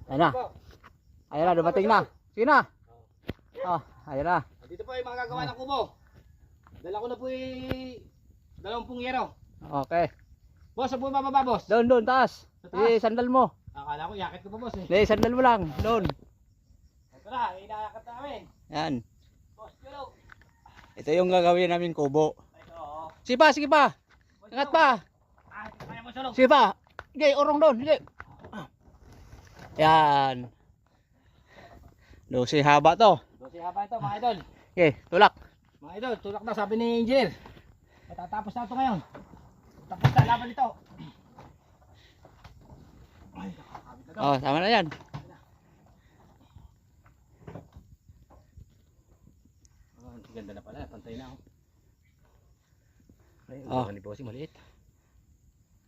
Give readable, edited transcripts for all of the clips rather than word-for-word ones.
Ayan na. Ayan na, dumating na. Sige na. Oh, ayan na. Dito po yung mga gagawa ng kubo. Dala ko na po yung 20 yero. Okay. Boss, saan po bababa, boss? Doon, taas. Sa taas? Sandal mo. Akala ko, yakit ko pa, boss eh. Sandal mo lang. Doon. Ito na, inayakat namin. Yan. Boss, yelo. Ito yung gagawin namin kubo. Ito, oo. Sige pa. Angat pa. Kaya mo sulog. Sige pa. Sige, urong doon. Sige. Yan. Lusi haba to. Dosi haba ito, mga idol. Okay, tulak. Mga idol, tulak na, sabi ni engineer. Matatapos na ito ngayon. Tapos na, laban ito. Ay, nakakabit na ito. Oh, tama na yan. Ganda na pala, pantay na ako. Ay, Oh. ni Bossy, maliit.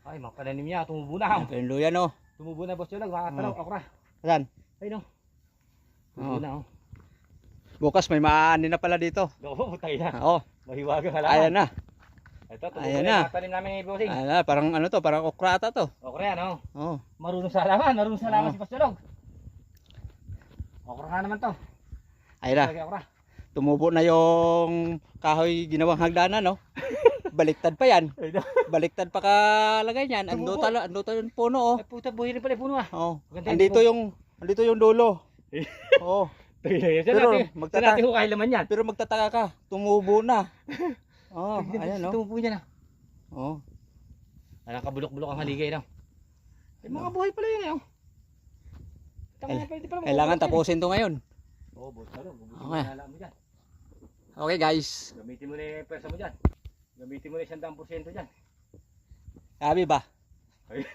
Ay, mga pananim niya, tumubo na. Ito yung luya no. Tumubo na, boss, yun lang, mga talong, okra. Saan? Ay, no. Tumubo Oh. na, oh. Bukas may maanin na pala dito. Oo, putay na. Oo. Mahiwagang halaman. Ayan na. Ito, tumubo Ayan na. na. Yung tanim namin ni Bossy. Ayan na. Parang ano to, parang okra ata to. Okra yan, oh. Oh. Marunong sa halaman, Oo. si Pastor Log. Okra nga naman to. Ayan na. Lagi okra. Tumubo na yung kahoy ginawang hagdanan no. Baliktad pa yan. Baliktad pa kalagay niyan. Tumubo. Ando talo yung puno oh. Ay, puta, buhay rin pala yung puno, ah. Oh. Maganda yung Andito yung dulo. Oh. Pero Saan natin hukay laman yan? Pero magtataka ka, tumubo na. Oh, ayan no. Tumubo niya na. Oh. Alang kabulok-bulok ang haligay na. Ay, mga buhay pala yun, eh, oh. Kailangan tapusin to ngayon. Oo, boss, talo. Okay. Mo dyan. Okay guys. Gamitin mo na yung pwersa mo dyan. Gamitin mo na 100% dyan. Sabi ba? Ay.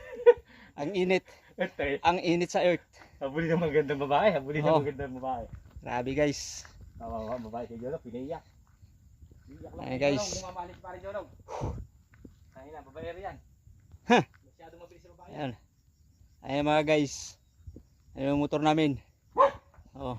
Ang init. Ito, Ang init sa earth. habulin ng magandang babae. Habulin ng Oo. magandang babae. Grabe guys. Kawawa, babae kay Jolog, pinaiyak. Iyak lang Ay, kay guys. Jolog, lumamalit pa rin Jolog. Ay na, babae rin yan. Huh. Masyadong mabilis sa babae. Ayan. Ayan mga guys. Ayan yung motor namin. Oh.